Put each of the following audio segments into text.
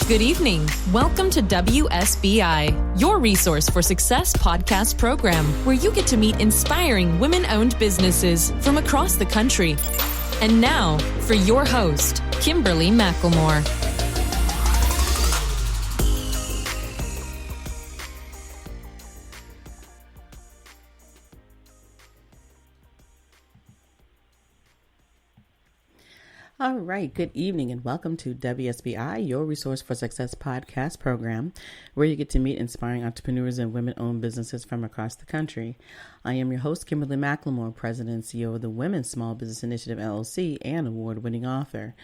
Good evening. Welcome to WSBI, your resource for success podcast program, where you get to meet inspiring women-owned businesses from across the country. And now, for your host, Kimberly McLemore. All right. Good evening and welcome to WSBI, your resource for success podcast program, where you get to meet inspiring entrepreneurs and women-owned businesses from across the country. I am your host, Kimberly McLemore, President and CEO of the Women's Small Business Initiative, LLC, and award-winning author.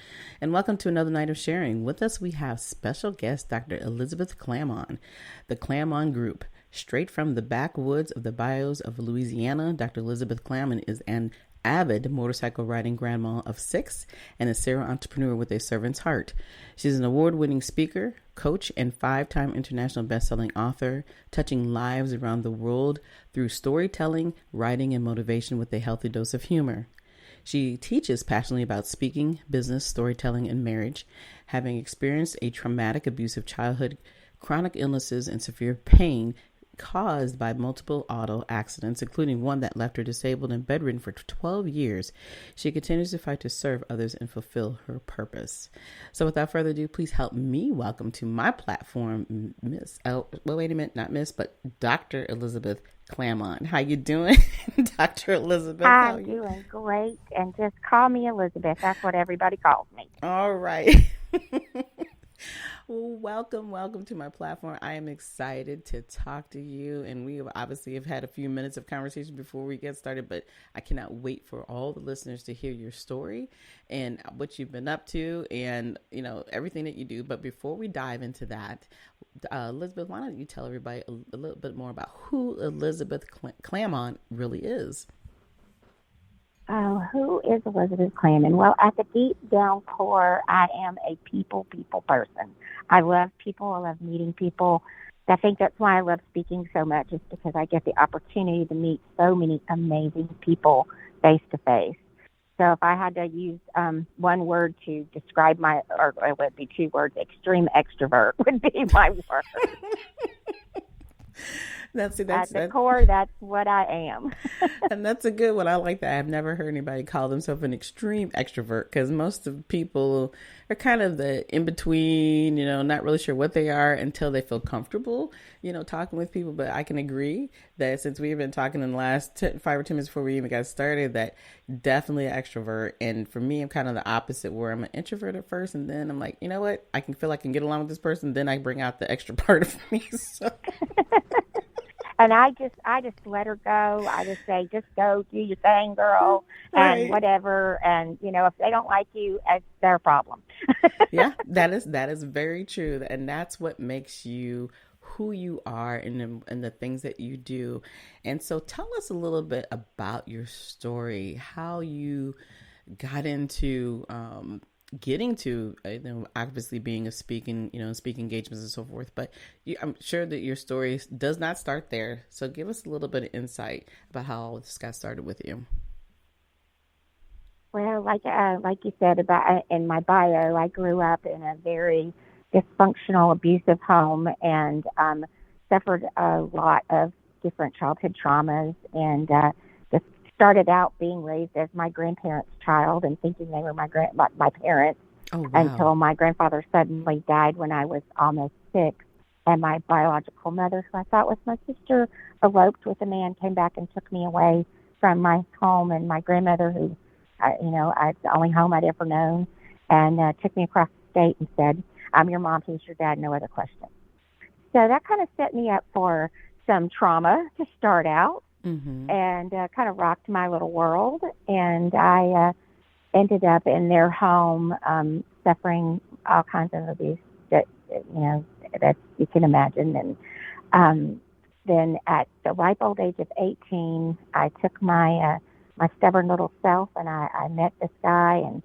And welcome to another night of sharing. With us, we have special guest, Dr. Elizabeth Clamon, the Clamon Group. Straight from the backwoods of the bayous of Louisiana, Dr. Elizabeth Clamon is an avid motorcycle riding grandma of 6 and a serial entrepreneur with a servant's heart. She's an award-winning speaker, coach, and 5-time international bestselling author, touching lives around the world through storytelling, writing, and motivation with a healthy dose of humor. She teaches passionately about speaking, business, storytelling, and marriage, having experienced a traumatic, abusive childhood, chronic illnesses, and severe pain caused by multiple auto accidents, including one that left her disabled and bedridden for 12 years. She continues to fight to serve others and fulfill her purpose. So without further ado, please help me welcome to my platform, Dr. Elizabeth Clamon. How you doing, Dr. Elizabeth? I'm doing great, and just call me Elizabeth. That's what everybody calls me. All right. Well, welcome to my platform. I am excited to talk to you, and we obviously have had a few minutes of conversation before we get started, but I cannot wait for all the listeners to hear your story and what you've been up to and, everything that you do. But before we dive into that, Elizabeth, why don't you tell everybody a little bit more about who Elizabeth Clamon really is? Oh, who is Elizabeth Clamon? Well, at the deep down core, I am a people person. I love people. I love meeting people. I think that's why I love speaking so much, is because I get the opportunity to meet so many amazing people face to face. So if I had to use one word to describe or it would be 2 words, extreme extrovert would be my word. That's at the core, that's what I am. And that's a good one. I like that. I've never heard anybody call themselves an extreme extrovert, because most of people are kind of the in-between, not really sure what they are until they feel comfortable, talking with people. But I can agree that since we've been talking in the last 5 or 10 minutes before we even got started, that definitely an extrovert. And for me, I'm kind of the opposite, where I'm an introvert at first, and then I'm like, you know what? I can feel I can get along with this person. Then I bring out the extra part of me. So. And I just let her go. I just say, just go do your thing, girl, and whatever. And, if they don't like you, it's their problem. Yeah, that is very true. And that's what makes you who you are and the things that you do. And so tell us a little bit about your story, how you got into getting to obviously being a speaking engagements and so forth, but I'm sure that your story does not start there. So give us a little bit of insight about how all this got started with you. Well, like you said about in my bio, I grew up in a very dysfunctional, abusive home and suffered a lot of different childhood traumas, and just started out being raised as my grandparents' child and thinking they were my parents. Oh, wow. Until my grandfather suddenly died when I was almost 6, and my biological mother, who I thought was my sister, eloped with a man, came back and took me away from my home, and my grandmother, who it's the only home I'd ever known, and took me across the state and said, "I'm your mom, he's your dad, no other questions." So that kind of set me up for some trauma to start out. Mm-hmm. And kind of rocked my little world. And I ended up in their home suffering all kinds of abuse that you can imagine. And then at the ripe old age of 18, I took my stubborn little self, and I met this guy, and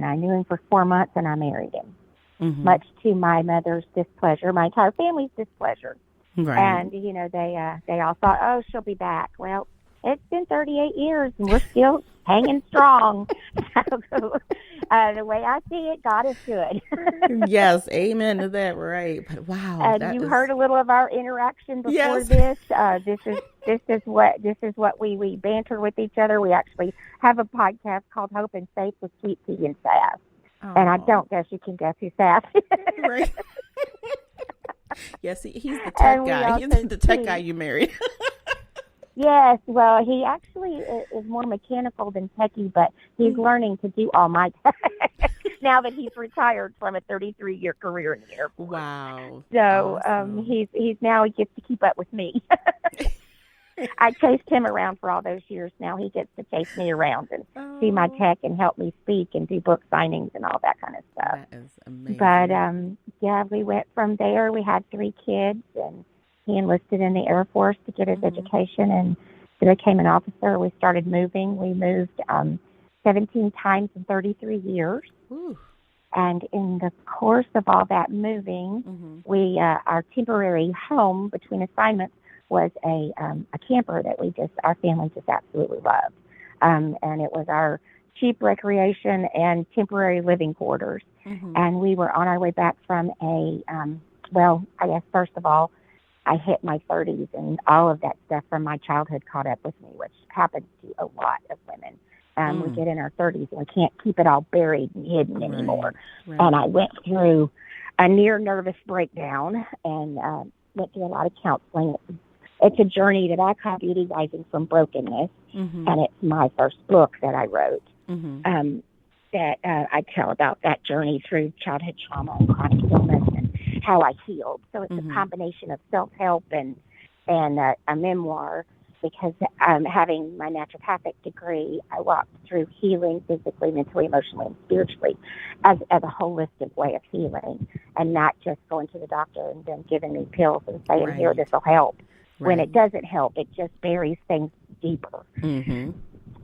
I knew him for 4 months, and I married him, much to my mother's displeasure, my entire family's displeasure. Right. And, they all thought, oh, she'll be back. Well, it's been 38 years and we're still hanging strong. The way I see it, God is good. Yes, amen to that, right. But wow, And that you is, heard a little of our interaction before yes. this. This is what we banter with each other. We actually have a podcast called Hope and Faith with Sweet Tea and Sass. And I don't guess you can guess who's Sass. Right. Yes, he's the tech And we guy. He's also the tech tea. guy you married. Yes, well, he actually is more mechanical than techie, but he's learning to do all my tech now that he's retired from a 33-year career in the Air Force. Wow. So Awesome. he gets to keep up with me. I chased him around for all those years. Now he gets to chase me around and see my tech and help me speak and do book signings and all that kind of stuff. That is amazing. But yeah, we went from there. We had 3 kids, and he enlisted in the Air Force to get his education and became an officer. We started moving. We moved 17 times in 33 years. Ooh. And in the course of all that moving, we our temporary home between assignments was a camper that our family just absolutely loved. And it was our cheap recreation and temporary living quarters. And we were on our way back from I guess first of all, I hit my 30s, and all of that stuff from my childhood caught up with me, which happens to a lot of women. We get in our 30s, and we can't keep it all buried and hidden anymore. Right. And I went through a near nervous breakdown and went through a lot of counseling. It's a journey that I call Beauty Rising from Brokenness, and it's my first book that I wrote. That I tell about that journey through childhood trauma and chronic illness and how I healed. So it's a combination of self-help and a memoir, because having my naturopathic degree, I walked through healing physically, mentally, emotionally, and spiritually as a holistic way of healing, and not just going to the doctor and then giving me pills and saying, here, this will help. When it doesn't help, it just buries things deeper.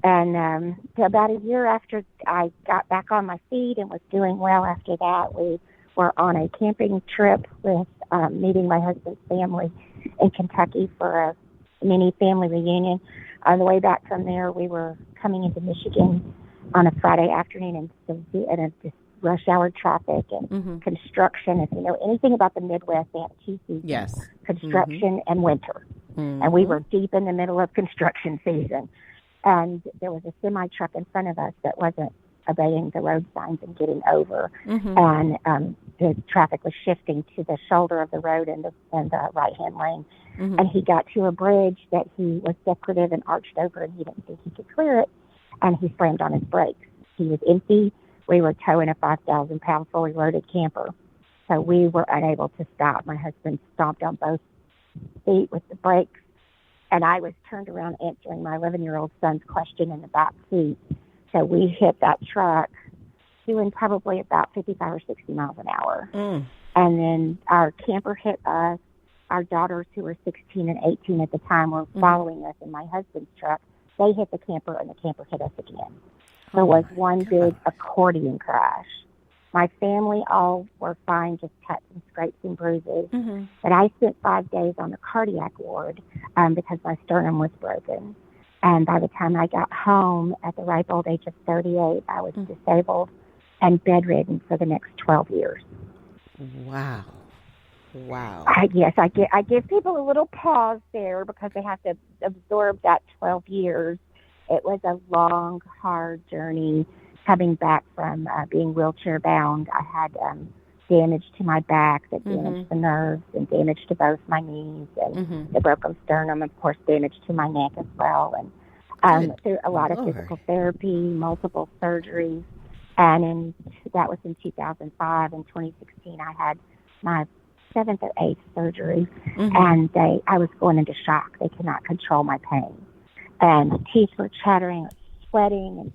And so about a year after I got back on my feet and was doing well after that, we were on a camping trip with meeting my husband's family in Kentucky for a mini family reunion. On the way back from there, we were coming into Michigan on a Friday afternoon in just rush hour traffic and construction. If you know anything about the Midwest, they have 2 seasons, construction and winter. And we were deep in the middle of construction season. And there was a semi-truck in front of us that wasn't obeying the road signs and getting over. And the traffic was shifting to the shoulder of the road and the right-hand lane. And he got to a bridge that he was decorative and arched over, and he didn't think he could clear it. And he slammed on his brakes. He was empty. We were towing a 5,000-pound fully loaded camper. So we were unable to stop. My husband stomped on both feet with the brakes, and I was turned around answering my 11-year-old son's question in the back seat. So we hit that truck doing probably about 55 or 60 miles an hour. And then our camper hit us. Our daughters, who were 16 and 18 at the time, were following us in my husband's truck. They hit the camper, and the camper hit us again. So it was one big accordion crash. My family all were fine, just cuts and scrapes and bruises. But I spent 5 days on the cardiac ward because my sternum was broken. And by the time I got home at the ripe old age of 38, I was disabled and bedridden for the next 12 years. Wow. I give people a little pause there because they have to absorb that 12 years. It was a long, hard journey coming back from being wheelchair bound. I had damage to my back that damaged the nerves and damage to both my knees and the broken sternum, of course, damage to my neck as well. And through a lot of physical therapy, multiple surgeries. And that was in 2005. In 2016, I had my 7th or 8th surgery, and I was going into shock. They could not control my pain. And my teeth were chattering, sweating,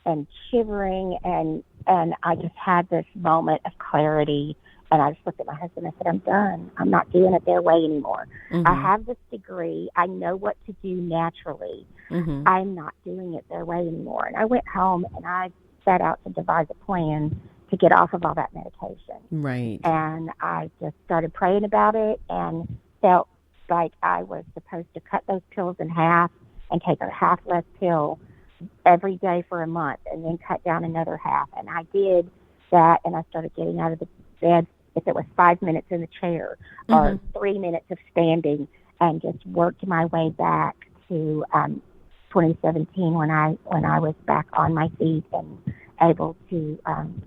and shivering, and I just had this moment of clarity, and I just looked at my husband and I said, I'm done. I'm not doing it their way anymore. I have this degree. I know what to do naturally. I'm not doing it their way anymore. And I went home, and I set out to devise a plan to get off of all that medication. Right. And I just started praying about it and felt like I was supposed to cut those pills in half and take a half less pill every day for a month and then cut down another half. And I did that, and I started getting out of the bed if it was 5 minutes in the chair or 3 minutes of standing, and just worked my way back to 2017 when I was back on my feet and able to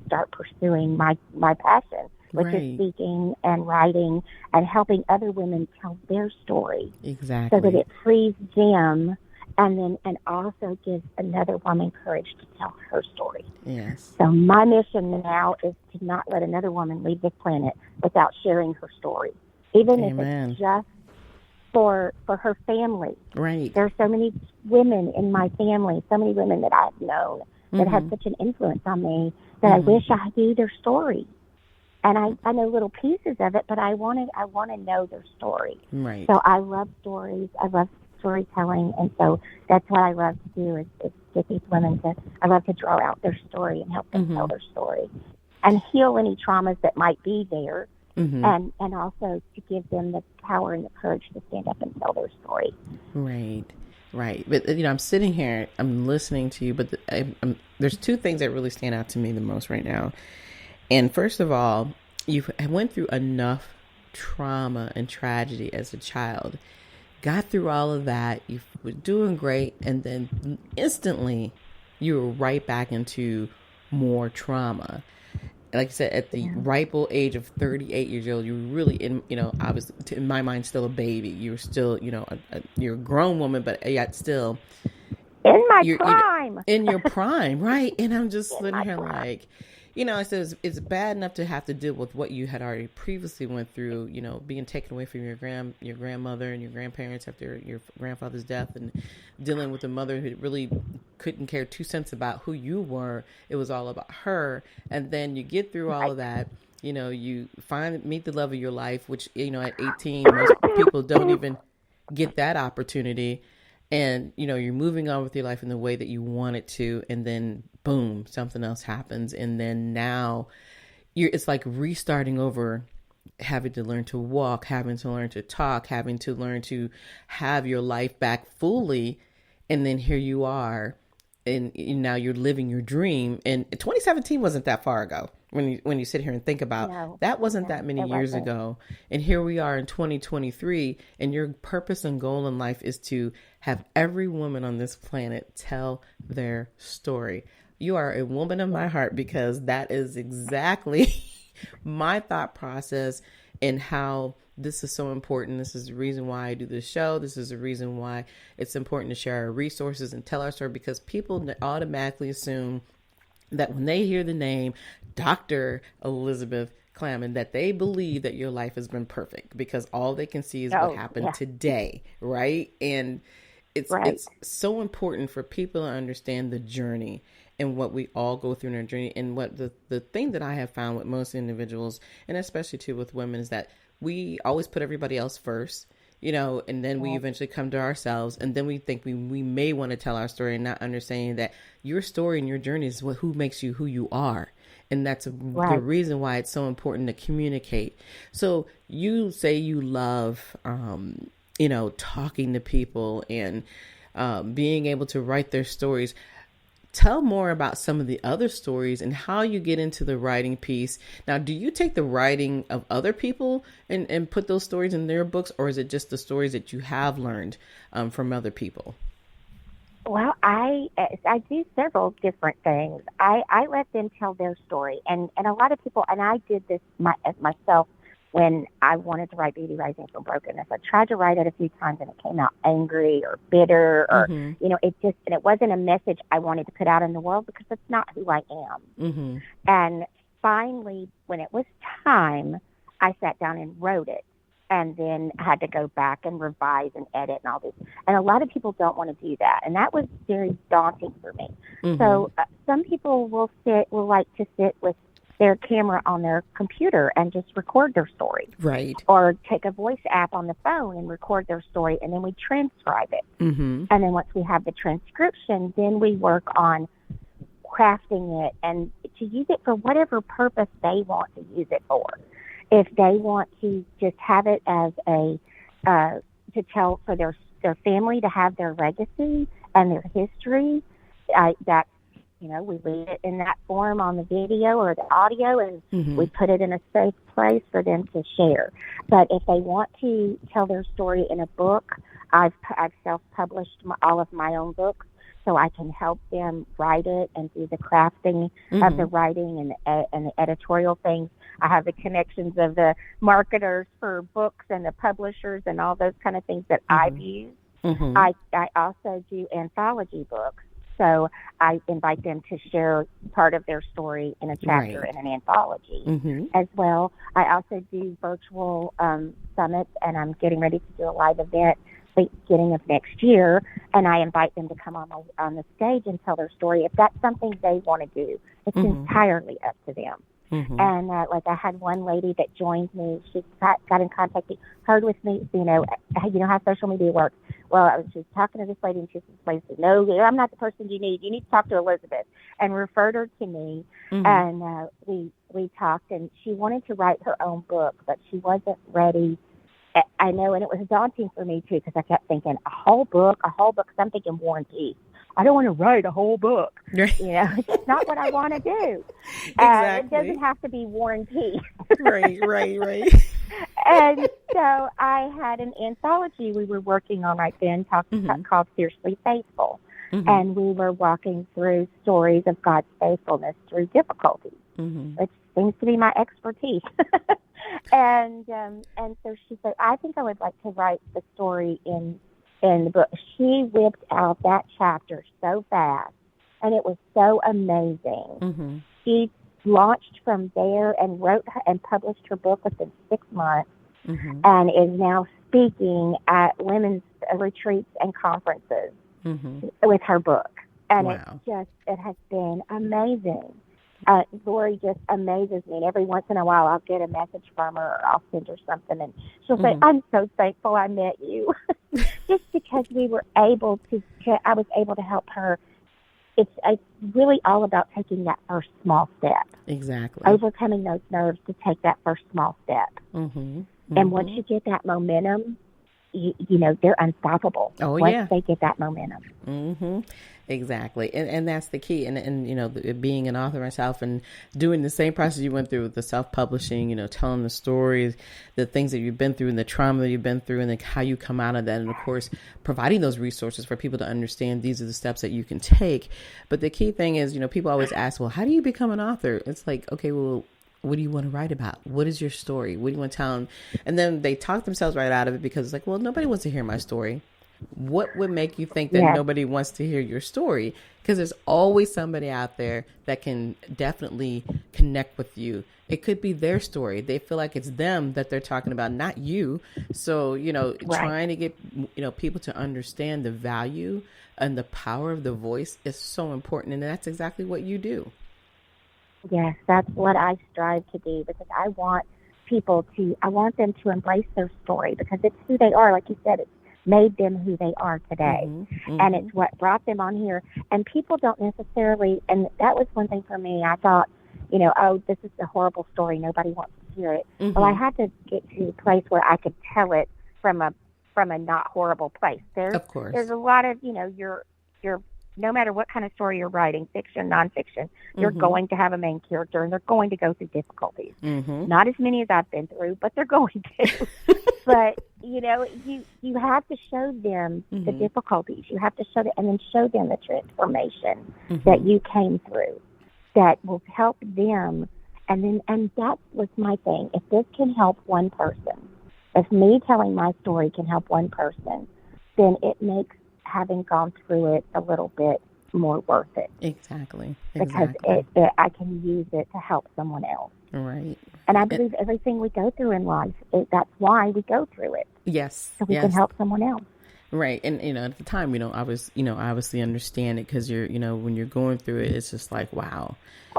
start pursuing my passion, which is speaking and writing and helping other women tell their story. Exactly. So that it frees them and also gives another woman courage to tell her story. Yes. So my mission now is to not let another woman leave this planet without sharing her story, even if it's just for her family. Right. There are so many women in my family, so many women that I've known that had such an influence on me that I wish I knew their story. And I know little pieces of it, but I want to know their story. Right. So I love stories. I love storytelling, and so that's what I love to do is get these women I love to draw out their story and help them tell their story and heal any traumas that might be there, and also to give them the power and the courage to stand up and tell their story. Right. But, I'm sitting here, I'm listening to you, but there's two things that really stand out to me the most right now. And first of all, you went through enough trauma and tragedy as a child, got through all of that, you were doing great, and then instantly you were right back into more trauma. Like I said, at the ripe old age of 38 years old, you were really I was, in my mind, still a baby. You were still, you're a grown woman, but yet still in my prime. In your prime, right? And I'm just sitting here like, I said it's bad enough to have to deal with what you had already previously went through, being taken away from your grandmother and your grandparents after your grandfather's death, and dealing with a mother who really couldn't care 2 cents about who you were. It was all about her. And then you get through all of that, you meet the love of your life, which, at 18, most people don't even get that opportunity. And, you're moving on with your life in the way that you want it to. And then, boom, something else happens. And then now it's like restarting over, having to learn to walk, having to learn to talk, having to learn to have your life back fully. And then here you are. And now you're living your dream. And 2017 wasn't that far ago. When you sit here and think about that wasn't that many years ago. And here we are in 2023, and your purpose and goal in life is to have every woman on this planet tell their story. You are a woman of my heart, because that is exactly my thought process and how this is so important. This is the reason why I do this show. This is the reason why it's important to share our resources and tell our story, because people automatically assume that when they hear the name Dr. Elizabeth Clamon, that they believe that your life has been perfect, because all they can see is what happened today, right? And it's so important for people to understand the journey and what we all go through in our journey. And what the thing that I have found with most individuals, and especially too with women, is that we always put everybody else first, and then we eventually come to ourselves, and then we think we may want to tell our story, and not understanding that your story and your journey is who makes you who you are. And that's the reason why it's so important to communicate. So you say you love, talking to people and being able to write their stories. Tell more about some of the other stories and how you get into the writing piece. Now, do you take the writing of other people and put those stories in their books, or is it just the stories that you have learned from other people? Well, I do several different things. I let them tell their story, and a lot of people, and I did this myself when I wanted to write Beauty Rising from Brokenness. I tried to write it a few times, and it came out angry or bitter, or it wasn't a message I wanted to put out in the world, because that's not who I am. And finally, when it was time, I sat down and wrote it. And then I had to go back and revise and edit and all this. And a lot of people don't want to do that. And that was very daunting for me. So some people will like to sit with their camera on their computer and just record their story. Right. Or take a voice app on the phone and record their story, and then we transcribe it. And then once we have the transcription, then we work on crafting it and to use it for whatever purpose they want to use it for. If they want to just have it as to tell for their family, to have their legacy and their history, that, we leave it in that form on the video or the audio, and we put it in a safe place for them to share. But if they want to tell their story in a book, I've self-published all of my own books, so I can help them write it and do the crafting of the writing and the editorial things. I have the connections of the marketers for books and the publishers and all those kind of things that I've used. I also do anthology books. So I invite them to share part of their story in a chapter in an anthology as well. I also do virtual summits, and I'm getting ready to do a live event beginning of next year, and I invite them to come on the stage and tell their story if that's something they want to do. It's entirely up to them. And like I had one lady that joined me. She got in contact, heard with me. You know how social media works. Well, I was just talking to this lady, and she said, "No, I'm not the person you need. You need to talk to Elizabeth," and referred her to me. And we talked, and she wanted to write her own book, but she wasn't ready. I know, and it was daunting for me too, because I kept thinking a whole book. Cause I'm thinking War and Peace. I don't want to write a whole book. It's not what I want to do. It doesn't have to be War and Peace. Right. And so I had an anthology we were working on right then called Fiercely Faithful. And we were walking through stories of God's faithfulness through difficulties, which seems to be my expertise. And so she said, I think I would like to write the story in the book. She whipped out that chapter so fast, and it was so amazing. She launched from there and wrote and published her book within 6 months, and is now speaking at women's retreats and conferences with her book. And it has been amazing. Lori just amazes me, and every once in a while I'll get a message from her, or I'll send her something, and she'll say, "I'm so thankful I met you," just because I was able to help her. It's really all about taking that first small step. Exactly. Overcoming those nerves to take that first small step. And once you get that momentum, they're unstoppable. Once they get that momentum. Exactly. And that's the key. And being an author myself and doing the same process you went through with the self-publishing, telling the stories, the things that you've been through and the trauma that you've been through, and how you come out of that. And of course, providing those resources for people to understand these are the steps that you can take. But the key thing is, people always ask, well, how do you become an author? It's like, okay, well, what do you want to write about? What is your story? What do you want to tell them? And then they talk themselves right out of it, because it's like, well, nobody wants to hear my story. What would make you think that nobody wants to hear your story? Because there's always somebody out there that can definitely connect with you. It could be their story. They feel like it's them that they're talking about, not you. So, trying to get, people to understand the value and the power of the voice is so important. And that's exactly what you do. Yes, that's what I strive to do, because I want them to embrace their story, because it's who they are. Like you said, it's made them who they are today. And it's what brought them on here. And people don't necessarily, and that was one thing for me. I thought, this is a horrible story. Nobody wants to hear it. Well, I had to get to a place where I could tell it from a not horrible place. There's a lot of, you're no matter what kind of story you're writing, fiction, nonfiction, you're going to have a main character, and they're going to go through difficulties. Not as many as I've been through, but they're going to. But, you have to show them the difficulties. You have to show them, and then show them the transformation that you came through that will help them. And that was my thing. If this can help one person, if me telling my story can help one person, then it makes having gone through it a little bit more worth it. Exactly. Because I can use it to help someone else. Right. And I believe everything we go through in life, that's why we go through it. Yes. So we can help someone else. Right. And, at the time, I was, obviously understand it, because you're, when you're going through it, it's just like, wow,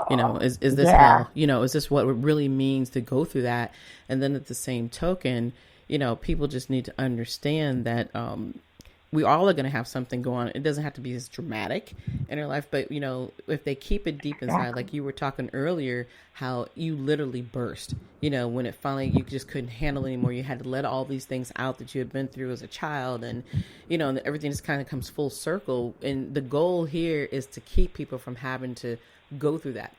is this hell? Is this what it really means to go through that? And then at the same token, people just need to understand that, we all are going to have something go on. It doesn't have to be as dramatic in our life, but if they keep it deep inside, like you were talking earlier, how you literally burst, when it finally, you just couldn't handle anymore. You had to let all these things out that you had been through as a child, and, and everything just kind of comes full circle. And the goal here is to keep people from having to go through that.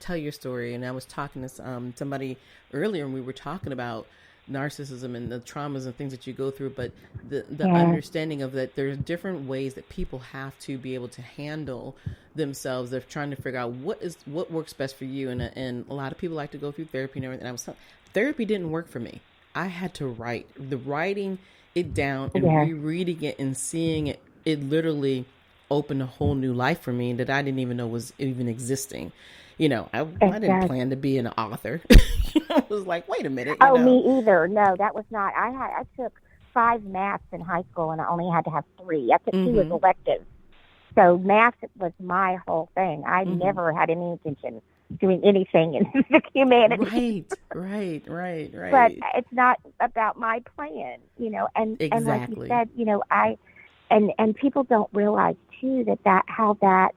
Tell your story. And I was talking to somebody earlier, and we were talking about narcissism and the traumas and things that you go through, but the understanding of that there's different ways that people have to be able to handle themselves. They're trying to figure out what works best for you. And a lot of people like to go through therapy and everything. Therapy didn't work for me. I had to writing it down and rereading it and seeing it. It literally opened a whole new life for me that I didn't even know was even existing. I didn't plan to be an author. I was like, wait a minute. Me either. No, that was not. I took 5 maths in high school, and I only had to have 3. I took 2 as electives. So math was my whole thing. I never had any intention of doing anything in the humanities. Right. But it's not about my plan, and exactly. And like you said, and people don't realize too how that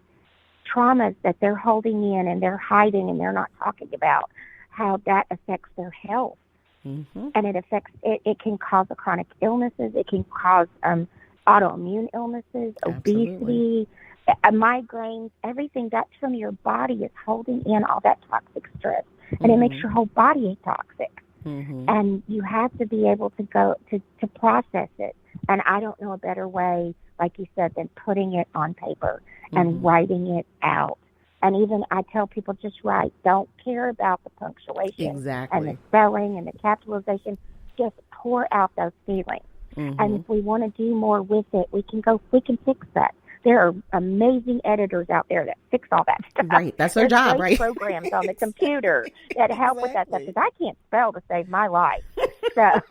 traumas that they're holding in and they're hiding and they're not talking about, how that affects their health. And it can cause chronic illnesses. It can cause autoimmune illnesses, obesity, migraines, everything. That's from your body is holding in all that toxic stress, and it makes your whole body toxic. And you have to be able to go to process it. And I don't know a better way, like you said, than putting it on paper and writing it out. And even I tell people, just write. Don't care about the punctuation and the spelling and the capitalization. Just pour out those feelings. And if we want to do more with it, we can fix that. There are amazing editors out there that fix all that stuff. Right, that's their job, right? Programs on the computer that help with that stuff, because I can't spell to save my life. So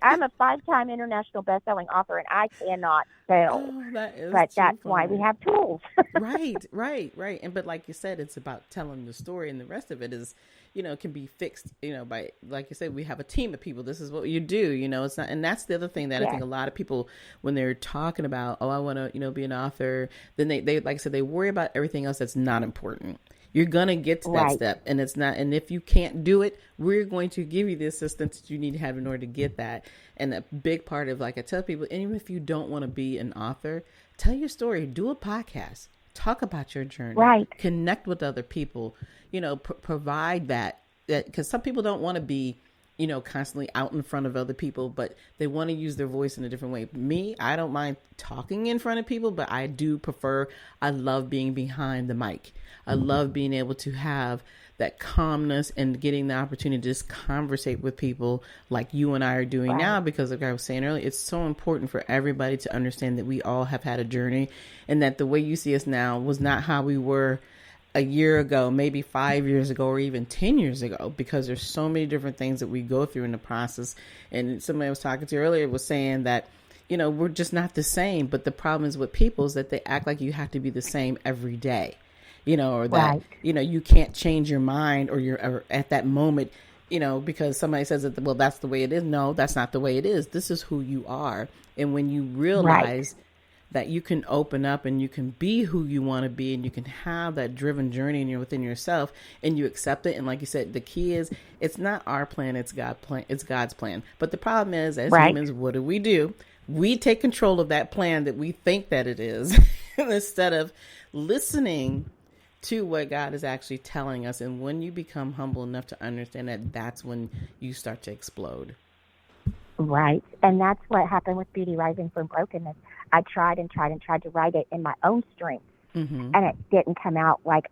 I'm a 5-time international bestselling author, and I cannot spell. But that's why we have tools. Right. And but like you said, it's about telling the story, and the rest of it is, can be fixed, by, like you said, we have a team of people. This is what you do, it's not, and that's the other thing that I think a lot of people, when they're talking about, I want to, be an author, then they, like I said, they worry about everything else that's not important. You're going to get to that step, and it's not, and if you can't do it, we're going to give you the assistance that you need to have in order to get that. And a big part of, like I tell people, even if you don't want to be an author, tell your story, do a podcast, talk about your journey, connect with other people, provide that, because some people don't want to be, constantly out in front of other people, but they want to use their voice in a different way. Me, I don't mind talking in front of people, but I love being behind the mic. I love being able to have that calmness and getting the opportunity to just conversate with people like you and I are doing now, because like I was saying earlier, it's so important for everybody to understand that we all have had a journey, and that the way you see us now was not how we were a year ago, maybe 5 years ago, or even 10 years ago, because there's so many different things that we go through in the process. And somebody I was talking to earlier was saying that, we're just not the same. But the problem is with people is that they act like you have to be the same every day, or that, you can't change your mind or at that moment, because somebody says that, well, that's the way it is. No, that's not the way it is. This is who you are. And when you realize that you can open up and you can be who you want to be, and you can have that driven journey within yourself, and you accept it. And like you said, the key is it's not our plan, it's God's plan. But the problem is, as humans, what do? We take control of that plan that we think that it is instead of listening to what God is actually telling us. And when you become humble enough to understand that, that's when you start to explode. Right. And that's what happened with Beauty Rising from Brokenness. I tried to write it in my own strength, and it didn't come out like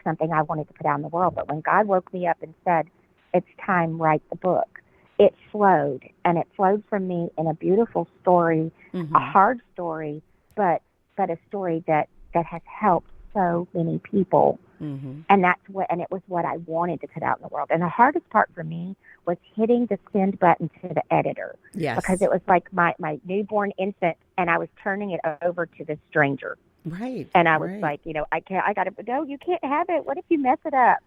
something I wanted to put out in the world. But when God woke me up and said, it's time, write the book, it flowed, and it flowed from me in a beautiful story, a hard story, but a story that has helped so many people. And it was what I wanted to put out in the world. And the hardest part for me was hitting the send button to the editor. Yes. Because it was like my newborn infant, and I was turning it over to the stranger. Right. And I was like, I got to go. You can't have it. What if you mess it up?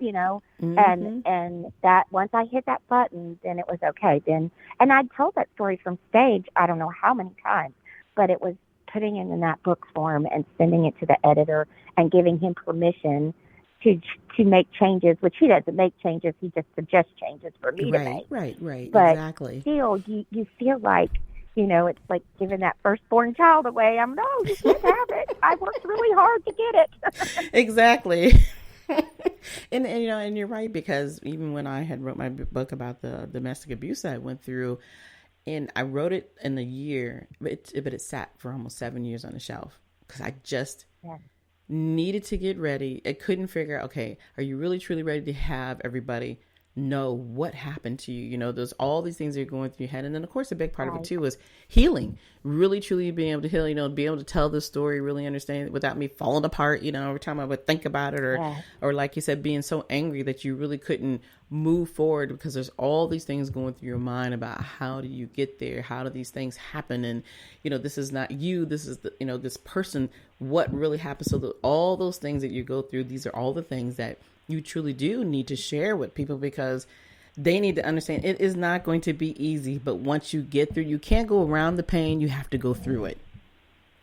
And that once I hit that button, then it was okay. And I told that story from stage, I don't know how many times, but it was putting it in that book form and sending it to the editor and giving him permission to make changes, which he doesn't make changes. He just suggests changes for me to make. Right, but exactly. Still, you feel like, it's like giving that firstborn child away. No, you can't have it. I worked really hard to get it. Exactly. and you're right, because even when I had wrote my book about the domestic abuse I went through, and I wrote it in a year, but it sat for almost 7 years on the shelf because I just needed to get ready. I couldn't figure out, okay, are you really truly ready to have everybody know what happened to you? There's all these things that are going through your head. And then, of course, a big part of it, too, was healing, really, truly being able to heal, be able to tell the story, really understand it without me falling apart, every time I would think about it or like you said, being so angry that you really couldn't move forward because there's all these things going through your mind about how do you get there? How do these things happen? And, this is not you. This is this person, what really happened. So all those things that you go through, these are all the things that you truly do need to share with people because they need to understand it is not going to be easy. But once you get through, you can't go around the pain. You have to go through it.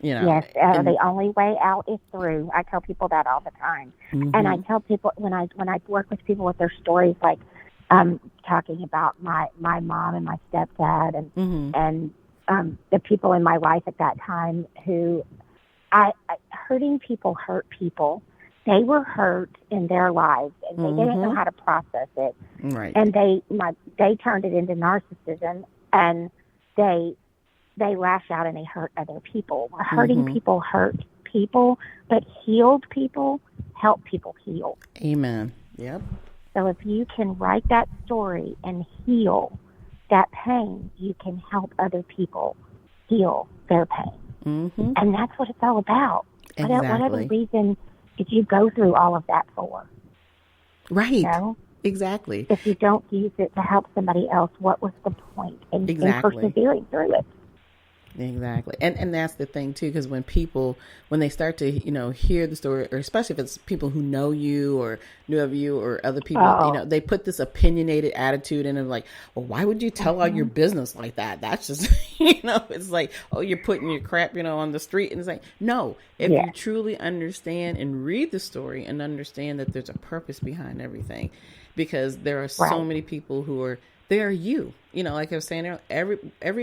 Yes, the only way out is through. I tell people that all the time. Mm-hmm. And I tell people when I work with people with their stories, like talking about my mom and my stepdad and the people in my life at that time who hurting people hurt people. They were hurt in their lives, and they didn't know how to process it. Right. And they turned it into narcissism, and they lash out and they hurt other people. Hurting people hurt people, but healed people help people heal. Amen. Yep. So if you can write that story and heal that pain, you can help other people heal their pain. Mm-hmm. And that's what it's all about. Exactly. Whatever reason did you go through all of that for? Right. Exactly. If you don't use it to help somebody else, what was the point in persevering through it? Exactly. And that's the thing too, because when they start to, hear the story, or especially if it's people who know you or knew of you or other people, they put this opinionated attitude in and like, well, why would you tell all your business like that? That's just, it's like, oh, you're putting your crap, on the street. And it's like, no, if you truly understand and read the story and understand that there's a purpose behind everything, because there are so many people who are, they are you, like I was saying,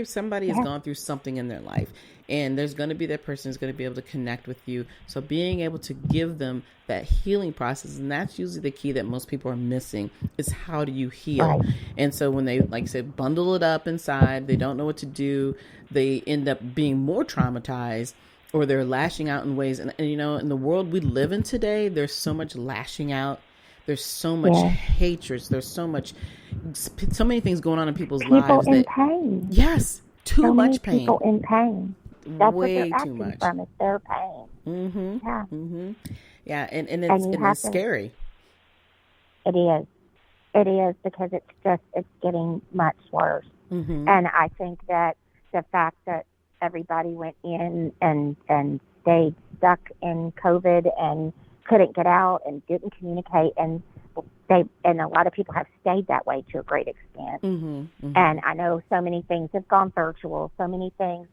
somebody has gone through something in their life, and there's going to be that person who's going to be able to connect with you. So being able to give them that healing process, and that's usually the key that most people are missing, is how do you heal? Right. And so when they, like I said, bundle it up inside, they don't know what to do. They end up being more traumatized, or they're lashing out in ways. And in the world we live in today, there's so much lashing out. There's so much hatred. There's so many things going on in people's lives. People in pain. Yes, too much pain. People in pain. That's way what they're too much. From is their pain. Mm-hmm. Yeah. Mm-hmm. Yeah, and it's scary. It is. It is, because it's getting much worse. Mm-hmm. And I think that the fact that everybody went in and stayed stuck in COVID and couldn't get out and didn't communicate, and a lot of people have stayed that way to a great extent. Mm-hmm, mm-hmm. And I know so many things have gone virtual. So many things,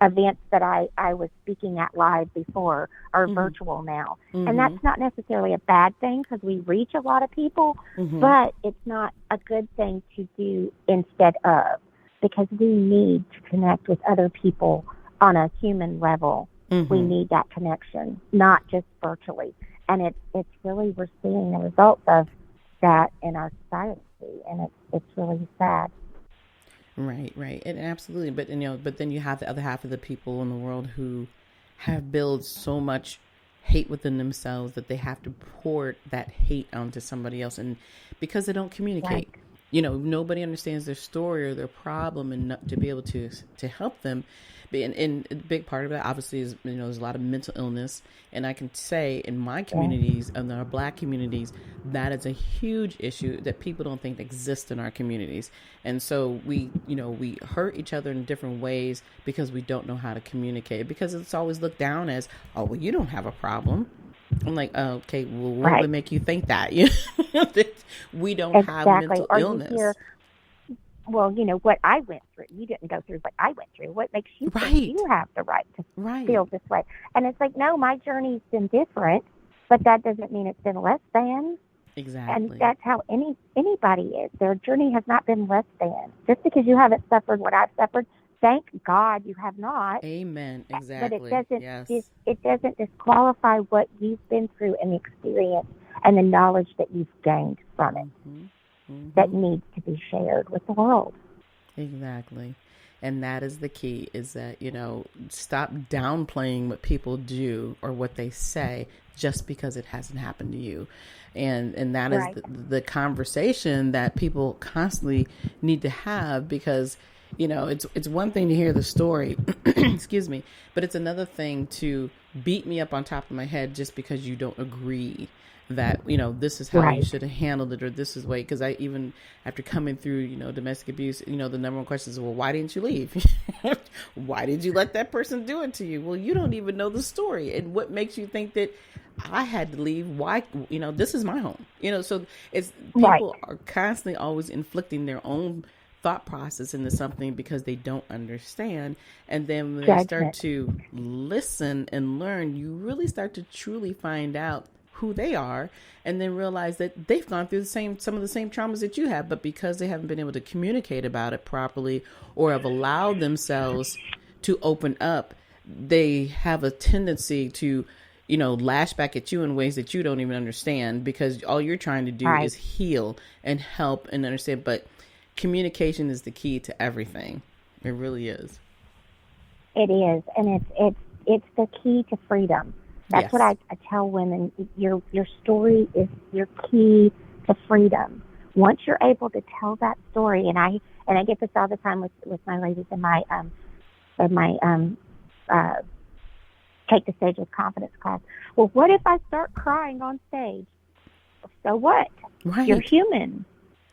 events that I was speaking at live before are virtual now. Mm-hmm. And that's not necessarily a bad thing, because we reach a lot of people, but it's not a good thing to do instead of, because we need to connect with other people on a human level. Mm-hmm. We need that connection, not just virtually. And it's really, we're seeing the results of that in our society, and it's really sad. Right, and absolutely. But then you have the other half of the people in the world who have built so much hate within themselves that they have to pour that hate onto somebody else, and because they don't communicate. Right. Nobody understands their story or their problem, and to be able to help them. And a big part of it, obviously, is, there's a lot of mental illness. And I can say in my communities, and our Black communities, that is a huge issue that people don't think exists in our communities. And so we hurt each other in different ways because we don't know how to communicate, because it's always looked down as, oh, well, you don't have a problem. I'm like, oh, okay, well, what would make you think that? That we don't have mental illness. well, what I went through. You didn't go through what I went through. What makes you think Right. you have the right to Right. feel this way? And it's like, no, my journey's been different, but that doesn't mean it's been less than. Exactly. And that's how anybody is. Their journey has not been less than. Just because you haven't suffered what I've suffered, thank God you have not. Amen. Exactly. But Yes. it doesn't disqualify what you've been through and the experience and the knowledge that you've gained from it that needs to be shared with the world. Exactly. And that is the key, is that, stop downplaying what people do or what they say just because it hasn't happened to you. And that is the conversation that people constantly need to have, because, it's one thing to hear the story, excuse me, but it's another thing to beat me up on top of my head just because you don't agree that, this is how you should have handled it, or this is way. Because I, even after coming through, domestic abuse, the number one question is, well, why didn't you leave? Why did you let that person do it to you? Well, you don't even know the story. And what makes you think that I had to leave? Why, this is my home, so it's, people are constantly always inflicting their own thought process into something because they don't understand. And then when they start to listen and learn, you really start to truly find out who they are, and then realize that they've gone through some of the same traumas that you have, but because they haven't been able to communicate about it properly or have allowed themselves to open up, they have a tendency to, lash back at you in ways that you don't even understand, because all you're trying to do is heal and help and understand. But communication is the key to everything. It really is. It is, and it's the key to freedom. That's what I tell women. Your story is your key to freedom. Once you're able to tell that story, and I get this all the time with my ladies in my Take the Stage with Confidence class. Well, what if I start crying on stage? So what? Right. You're human.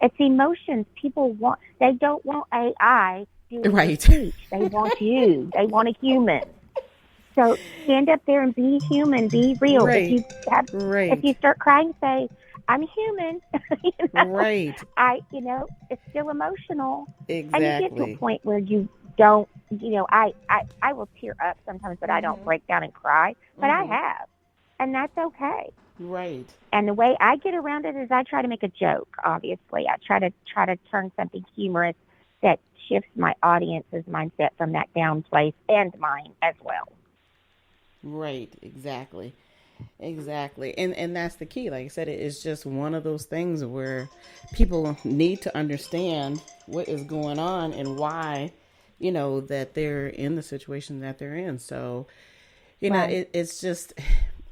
It's emotions. They don't want AI doing the speech. They want you. They want a human. So stand up there and be human, be real. Right. If you start crying, say, I'm human. Right. It's still emotional. Exactly. And you get to a point where you don't, I will tear up sometimes, but I don't break down and cry. But I have. And that's okay. Right. And the way I get around it is I try to make a joke, obviously. I try to turn something humorous that shifts my audience's mindset from that down place, and mine as well. Right, exactly. And that's the key. Like I said, it is just one of those things where people need to understand what is going on and why, that they're in the situation that they're in. So, it's just,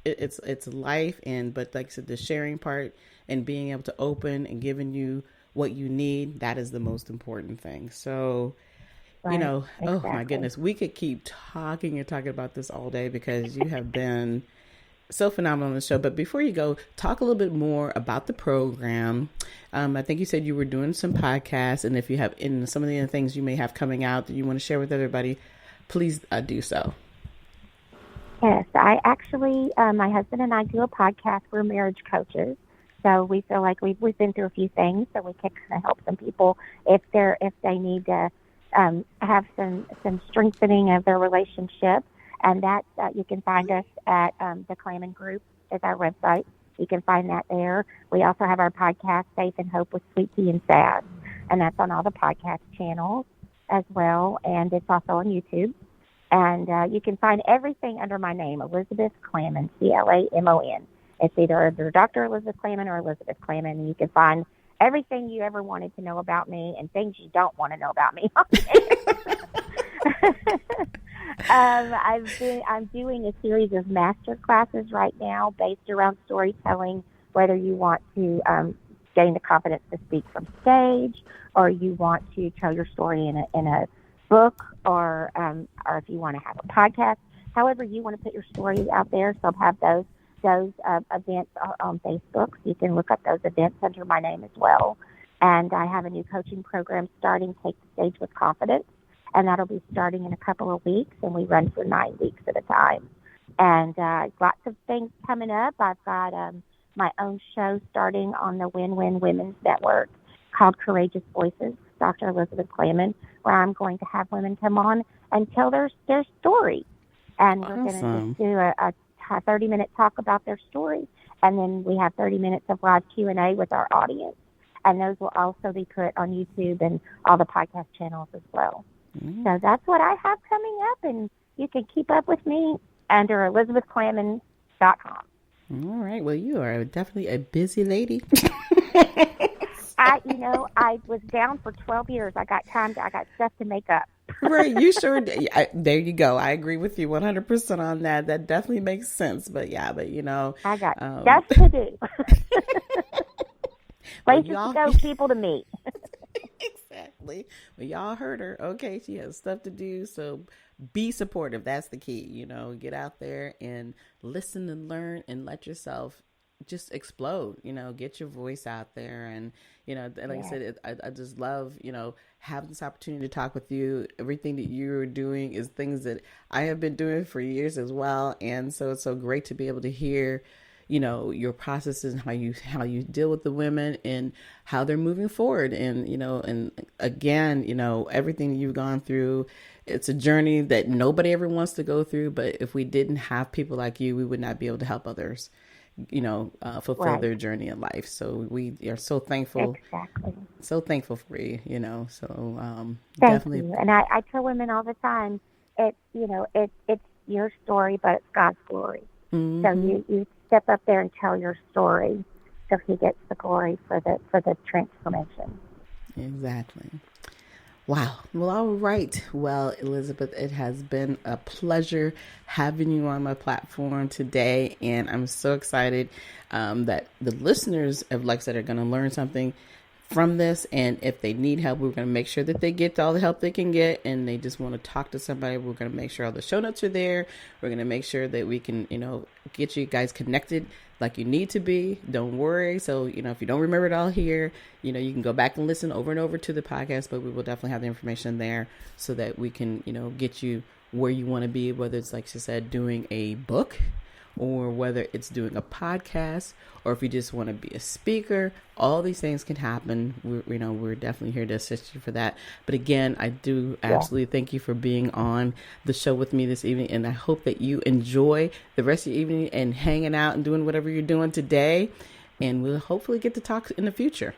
it's life. But like I said, the sharing part and being able to open and giving you what you need, that is the most important thing. So, Exactly. Oh my goodness, we could keep talking and talking about this all day, because you have been so phenomenal on the show. But before you go, talk a little bit more about the program. I think you said you were doing some podcasts, and if you have some of the other things you may have coming out that you want to share with everybody, please do so. Yes, I actually, my husband and I do a podcast. We're marriage coaches. So we feel like we've been through a few things, so we can kind of help some people if they need to have some strengthening of their relationship. And that you can find us at the Clamon group is our website. You can find that there. We also have our podcast, Faith and Hope with Sweet Tea and Sad, and that's on all the podcast channels as well. And it's also on YouTube. And you can find everything under my name, Elizabeth Clamon, Clamon. It's either under Dr. Elizabeth Clamon or Elizabeth Clamon. And you can find everything you ever wanted to know about me and things you don't want to know about me. I'm doing a series of master classes right now based around storytelling, whether you want to gain the confidence to speak from stage, or you want to tell your story in a book, or if you want to have a podcast. However you want to put your story out there. So I'll have those events on Facebook. So you can look up those events under my name as well. And I have a new coaching program starting, Take the Stage with Confidence. And that'll be starting in a couple of weeks. And we run for 9 weeks at a time. And lots of things coming up. I've got my own show starting on the Win-Win Women's Network called Courageous Voices, Dr. Elizabeth Clamon, where I'm going to have women come on and tell their story. And we're going to just do a 30-minute talk about their story. And then we have 30 minutes of live Q&A with our audience. And those will also be put on YouTube and all the podcast channels as well. So that's what I have coming up. And you can keep up with me under ElizabethClamon.com. All right. Well, you are definitely a busy lady. I was down for 12 years. I got stuff to make up. Right. You sure did. There you go. I agree with you 100% on that. That definitely makes sense. But I got stuff to do. Places to go, people to meet. Exactly. Well, y'all heard her. Okay. She has stuff to do. So be supportive. That's the key. Get out there and listen and learn and let yourself just explode, get your voice out there. And, I said, I just love, having this opportunity to talk with you. Everything that you're doing is things that I have been doing for years as well. And so it's so great to be able to hear, your processes and how you deal with the women and how they're moving forward. And, and again, everything that you've gone through, it's a journey that nobody ever wants to go through. But if we didn't have people like you, we would not be able to help others, fulfill their journey in life. So we are so thankful. Exactly. So thankful for you, so Thank definitely. You. And I tell women all the time, it's your story, but it's God's glory. Mm-hmm. So you step up there and tell your story so he gets the glory for the transformation. Exactly. Wow. Well, all right. Well, Elizabeth, it has been a pleasure having you on my platform today. And I'm so excited that the listeners of Like I said are going to learn something from this. And if they need help, we're going to make sure that they get all the help they can get. And they just want to talk to somebody, we're going to make sure all the show notes are there. We're going to make sure that we can, get you guys connected like you need to be. Don't worry. So, if you don't remember it all here, you can go back and listen over and over to the podcast, but we will definitely have the information there so that we can, get you where you want to be, whether it's, like she said, doing a book or whether it's doing a podcast, or if you just want to be a speaker. All these things can happen. We're definitely here to assist you for that. But again, I do absolutely thank you for being on the show with me this evening. And I hope that you enjoy the rest of your evening and hanging out and doing whatever you're doing today. And we'll hopefully get to talk in the future.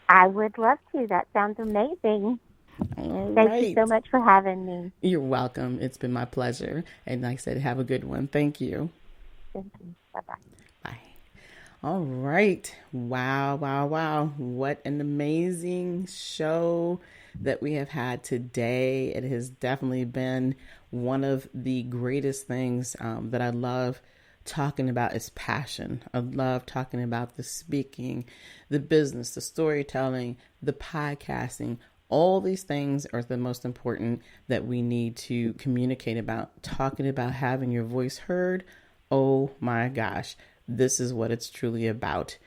I would love to. That sounds amazing. Thank you so much for having me. You're welcome. It's been my pleasure. And like I said, have a good one. Thank you. Thank you. Bye-bye. Bye. All right. Wow. What an amazing show that we have had today. It has definitely been one of the greatest things that I love talking about is passion. I love talking about the speaking, the business, the storytelling, the podcasting. All these things are the most important that we need to communicate about. Talking about having your voice heard. Oh my gosh, this is what it's truly about.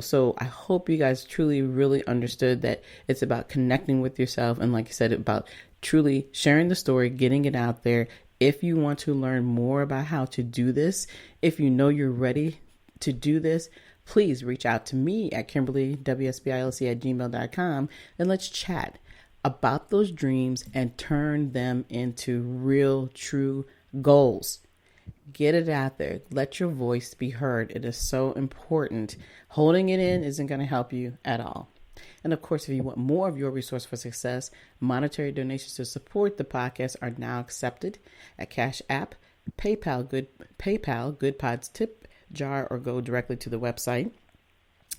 So I hope you guys truly, really understood that it's about connecting with yourself. And like I said, about truly sharing the story, getting it out there. If you want to learn more about how to do this, if you know you're ready to do this, please reach out to me at KimberlyWSBILC@gmail.com and let's chat about those dreams and turn them into real, true goals. Get it out there. Let your voice be heard. It is so important. Holding it in isn't going to help you at all. And of course, if you want more of your resource for success, monetary donations to support the podcast are now accepted at Cash App, PayPal, Good Pods Tip Jar, or go directly to the website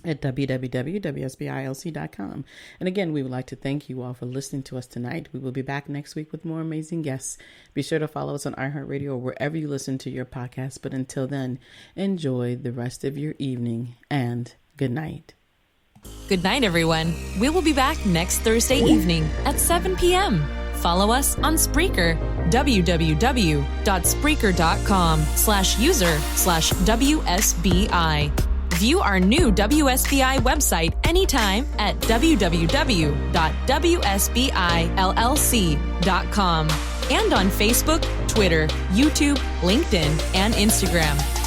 at www.wsbilc.com. And again, we would like to thank you all for listening to us tonight. We will be back next week with more amazing guests. Be sure to follow us on iHeartRadio or wherever you listen to your podcast. But until then, enjoy the rest of your evening and good night. Good night, everyone. We will be back next Thursday evening at 7 p.m. Follow us on Spreaker, www.spreaker.com/user/WSBI. View our new WSBI website anytime at www.wsbillc.com and on Facebook, Twitter, YouTube, LinkedIn, and Instagram.